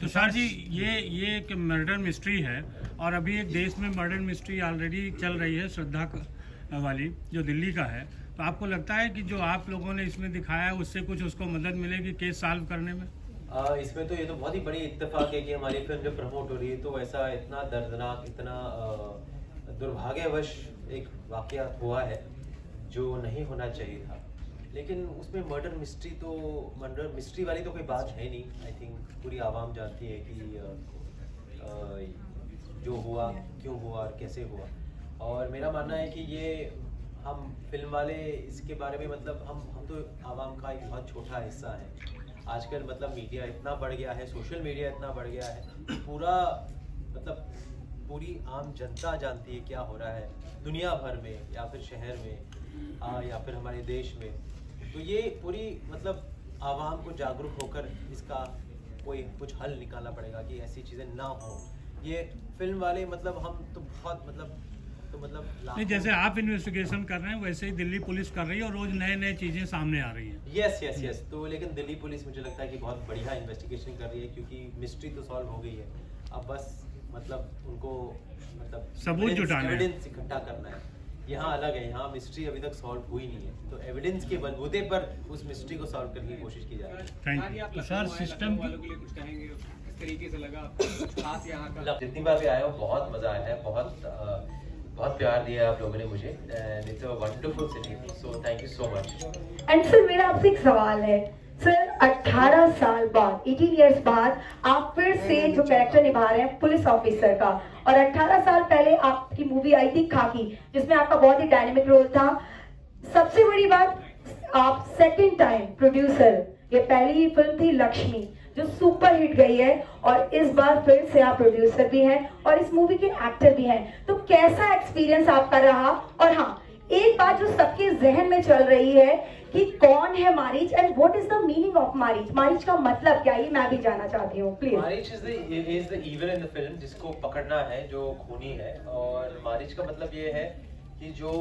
तुषार जी, ये एक murder mystery है और अभी एक देश में मर्डर मिस्ट्री ऑलरेडी चल रही है, श्रद्धा वाली, जो दिल्ली का है। तो आपको लगता है कि जो आप लोगों ने इसमें दिखाया है उससे कुछ उसको मदद मिलेगी केस सॉल्व करने में? इसमें तो ये तो बहुत ही बड़ी इत्तेफाक है कि हमारी फिल्म जब प्रमोट हो रही है तो ऐसा इतना दर्दनाक, इतना दुर्भाग्यवश एक वाकया हुआ है जो नहीं होना चाहिए था। लेकिन उसमें मर्डर मिस्ट्री वाली तो कोई बात है नहीं। आई थिंक पूरी आवाम जानती है कि जो हुआ क्यों हुआ और कैसे हुआ। और मेरा मानना है कि ये हम फिल्म वाले इसके बारे में मतलब हम तो आवाम का एक बहुत छोटा हिस्सा है। आजकल मतलब मीडिया इतना बढ़ गया है, सोशल मीडिया इतना बढ़ गया है, पूरा मतलब पूरी आम जनता जानती है क्या हो रहा है दुनिया भर में या फिर शहर में या फिर हमारे देश में। तो ये पूरी मतलब आवाम को जागरूक होकर इसका कोई कुछ हल निकालना पड़ेगा कि ऐसी चीज़ें ना हो। ये फिल्म वाले मतलब हम तो बहुत मतलब नहीं, जैसे आप इन्वेस्टिगेशन कर रहे हैं वैसे ही दिल्ली पुलिस कर रही है और रोज नए चीजें सामने आ रही हैं। यस। तो लेकिन दिल्ली पुलिस मुझे लगता है कि बहुत बढ़िया इन्वेस्टिगेशन कर रही है, क्योंकि मिस्ट्री तो सॉल्व हो गई है। अब बस मतलब उनको मतलब सबूत जुटाना है, एविडेंस इकट्ठा करना है। यहाँ अलग है, यहाँ मिस्ट्री अभी तक सॉल्व हुई नहीं है, तो एविडेंस के बलबूते पर उस मिस्ट्री को सॉल्व करने की कोशिश की जा रही है। Thank you sir. सिस्टम वालों के लिए कुछ कहेंगे, किस तरीके से लगा खास यहाँ का? जितनी बार भी आया हो बहुत मजा आया है, बहुत प्यार दिया आप लोगों ने मुझे। It's a wonderful city, so thank you so much. And sir, मेरा आपसे एक सवाल है सर, 18 साल बाद, 18 इयर्स बाद आप फिर से जो कैरेक्टर निभा रहे हैं पुलिस ऑफिसर का, और 18 साल पहले आपकी मूवी आई थी खाकी, जिसमें आपका बहुत ही डायनेमिक रोल था। सबसे बड़ी बात, आप सेकंड टाइम प्रोड्यूसर, ये पहली ही फिल्म थी लक्ष्मी जो सुपर हिट गई है, और इस बार फिर से आप प्रोड्यूसर भी हैं और इस मूवी के एक्टर भी हैं। तो कैसा एक्सपीरियंस आपका रहा? और हाँ, एक बात जो सबके जहन में चल रही है कि कौन है Marich and what is the meaning of Marich? Marich का मतलब क्या है, मैं भी जानना चाहती हूँ please. Marich is the evil in the film, जिसको पकड़ना है, जो खूनी है। और मारीच का मतलब ये है कि जो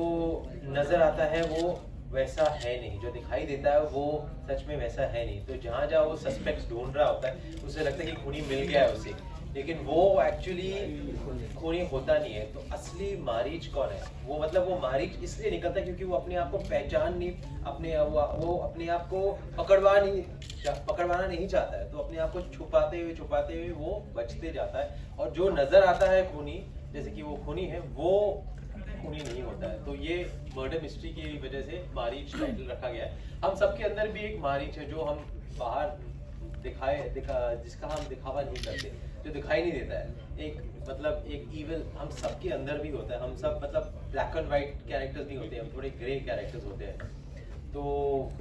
नजर आता है वो वैसा है नहीं, जो दिखाई देता है वो सच में वैसा है नहीं। तो जहाँ जहाँ वो सस्पेक्ट ढूंढ रहा होता है उसे लगता है कि खूनी मिल गया है उसे, लेकिन वो एक्चुअली खूनी होता नहीं है। तो असली मारीच कौन है? वो मतलब वो मारीच इसलिए निकलता है क्योंकि वो अपने आप को पहचान नहीं, वो अपने आप को पकड़वाना नहीं चाहता है। तो अपने आप को छुपाते हुए वो बचते जाता है। और जो नजर आता है खूनी, जैसे कि वो खूनी है, वो खूनी नहीं होता है। तो ये मर्डर मिस्ट्री की वजह से मारीच टाइटल रखा गया है। हम सबके अंदर भी एक मारीच है जो हम बाहर जिसका हम दिखावा नहीं करते, जो दिखाई नहीं देता है। एक ईविल हम सबके अंदर भी होता है। हम सब मतलब ब्लैक एंड व्हाइट कैरेक्टर्स नहीं होते, हम थोड़े ग्रे कैरेक्टर्स होते हैं। तो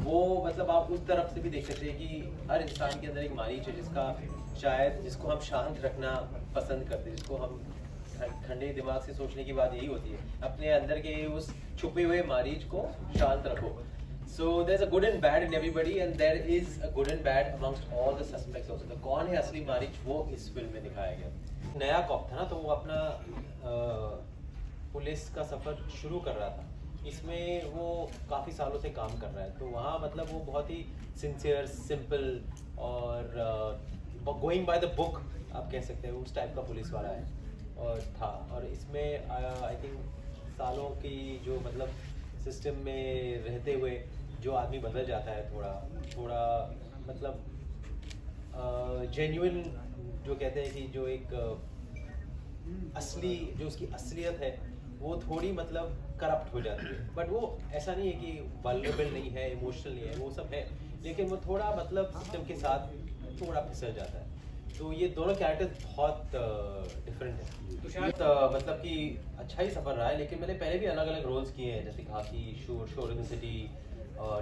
वो मतलब आप उस तरफ से भी देख सकते हैं कि हर इंसान के अंदर एक मारीच है जिसको हम शांत रखना पसंद करते हैं, जिसको हम ठंडे दिमाग से सोचने की बात यही होती है, अपने अंदर के उस छुपे हुए मारीच को शांत रखो। So there's a good and bad in everybody, and there is a good and bad amongst all the suspects also. तो कौन है असली मारीच, वो इस फिल्म में दिखाया गया। नया कॉप था ना, तो वो अपना पुलिस का सफर शुरू कर रहा था। इसमें वो काफ़ी सालों से काम कर रहा है, तो वहाँ मतलब वो बहुत ही सिंसियर, सिंपल और गोइंग बाय द बुक आप कह सकते हैं, उस टाइप का पुलिस वाला है और इसमें आई थिंक सालों की जो मतलब सिस्टम में रहते हुए जो आदमी बदल जाता है, थोड़ा मतलब जेन्युइन जो कहते हैं कि जो एक असली जो उसकी असलियत है वो थोड़ी मतलब करप्ट हो जाती है। बट वो ऐसा नहीं है कि वल्नरेबल नहीं है, इमोशनल नहीं है, वो सब है, लेकिन वो थोड़ा मतलब सिस्टम के साथ थोड़ा फिसल जाता है। तो ये दोनों कैरेक्टर्स बहुत डिफरेंट है। तो मतलब कि अच्छा ही सफ़र रहा है, लेकिन मैंने पहले भी अलग अलग रोल्स किए हैं, जैसे खाकी, शोर in the city,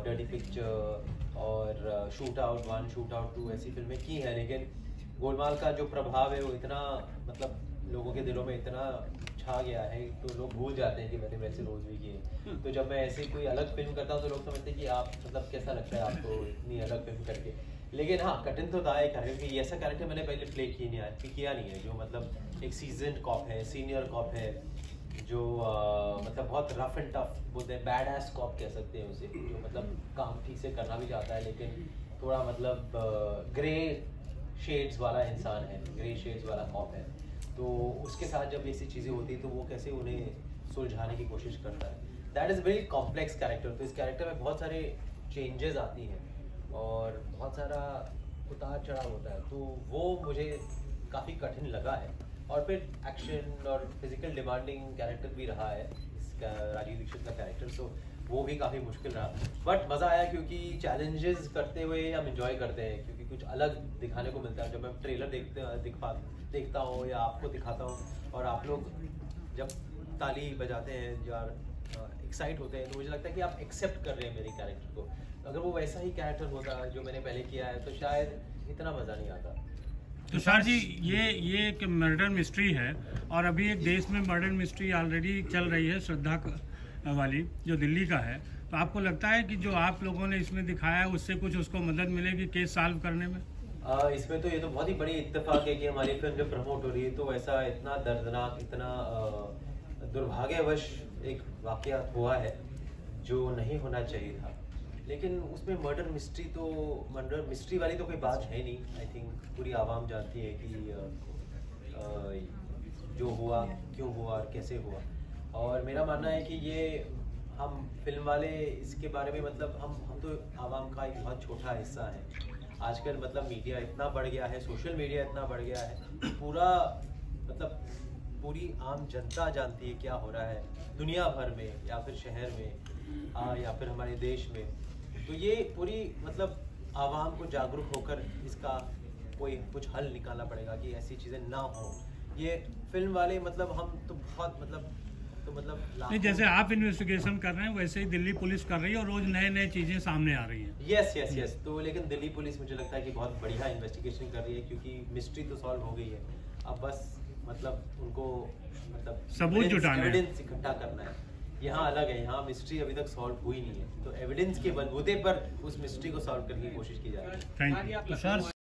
dirty picture और शूट आउट 1, शूट आउट 2 ऐसी फिल्में की हैं। लेकिन गोलमाल का जो प्रभाव है वो इतना मतलब लोगों के दिलों में इतना छा गया है, तो लोग भूल जाते हैं कि मैंने वैसे रोल्स भी किए। तो जब मैं ऐसी कोई अलग फिल्म करता हूँ तो लोग समझते हैं कि आप मतलब कैसा लगता है आपको इतनी अलग फिल्म करके। लेकिन हाँ, कठिन तो था एक कैरेक्टर, क्योंकि ऐसा कैरेक्टर मैंने पहले प्ले किया नहीं है, जो मतलब एक सीजन्ड कॉप है, सीनियर कॉप है, जो मतलब बहुत रफ एंड टफ बोलते हैं, बैड एस कॉप कह सकते हैं उसे, जो मतलब काम ठीक से करना भी चाहता है लेकिन थोड़ा मतलब ग्रे शेड्स वाला इंसान है, ग्रे शेड्स वाला कॉप है, तो उसके साथ जब ऐसी चीज़ें होती हैं तो वो कैसे उन्हें सुलझाने की कोशिश करता है। That is very complex character. तो इस कैरेक्टर में बहुत सारे चेंजेस आती हैं और बहुत सारा उतार चढ़ाव होता है, तो वो मुझे काफ़ी कठिन लगा है। और फिर एक्शन और फिजिकल डिमांडिंग कैरेक्टर भी रहा है इसका, राजीव दीक्षित का कैरेक्टर, सो वो भी काफ़ी मुश्किल रहा। बट मज़ा आया क्योंकि चैलेंजेस करते हुए हम इंजॉय करते हैं, क्योंकि कुछ अलग दिखाने को मिलता है। जब मैं ट्रेलर देखता हूँ या आपको दिखाता हूँ और आप लोग जब ताली बजाते हैं या एक्साइट होते हैं, तो मुझे लगता है कि आप एक्सेप्ट कर रहे हैं मेरे कैरेक्टर को। अगर वो वैसा ही कैरेक्टर होता जो मैंने पहले किया है तो शायद इतना मज़ा नहीं आता। तुषार जी, ये एक मर्डर मिस्ट्री है और अभी एक देश में मर्डर मिस्ट्री ऑलरेडी चल रही है, श्रद्धा वाली, जो दिल्ली का है। तो आपको लगता है कि जो आप लोगों ने इसमें दिखाया है उससे कुछ उसको मदद मिलेगी केस सॉल्व करने में? इसमें तो ये तो बहुत ही बड़ी इत्तेफाक है कि हमारी फिल्म जब प्रमोट हो रही है तो ऐसा इतना दर्दनाक, इतना दुर्भाग्यवश एक वाकया हुआ है जो नहीं होना चाहिए था। लेकिन उसमें मर्डर मिस्ट्री वाली तो कोई बात है नहीं। आई थिंक पूरी आवाम जानती है कि जो हुआ क्यों हुआ और कैसे हुआ। और मेरा मानना है कि ये हम फिल्म वाले इसके बारे में मतलब हम तो आवाम का एक बहुत छोटा हिस्सा है। आजकल मतलब मीडिया इतना बढ़ गया है, सोशल मीडिया इतना बढ़ गया है, पूरी आम जनता जानती है क्या हो रहा है दुनिया भर में या फिर शहर में या फिर हमारे देश में। तो ये पूरी मतलब आवाम को जागरूक होकर इसका कोई कुछ हल निकालना पड़ेगा कि ऐसी चीज़ें ना हो। ये फिल्म वाले मतलब हम तो बहुत मतलब नहीं, जैसे आप इन्वेस्टिगेशन कर रहे हैं वैसे ही दिल्ली पुलिस कर रही है और रोज नए चीजें सामने आ रही हैं। यस। तो लेकिन दिल्ली पुलिस मुझे लगता है कि बहुत बढ़िया इन्वेस्टिगेशन कर रही है, क्योंकि मिस्ट्री तो सॉल्व हो गई है। अब बस मतलब उनको मतलब सबूत जुटाना है, एविडेंस इकट्ठा करना है। यहाँ अलग है, यहाँ मिस्ट्री अभी तक सॉल्व हुई नहीं है, तो एविडेंस के बलबूते पर उस मिस्ट्री को सॉल्व करने की कोशिश की जा रही है। Thank you.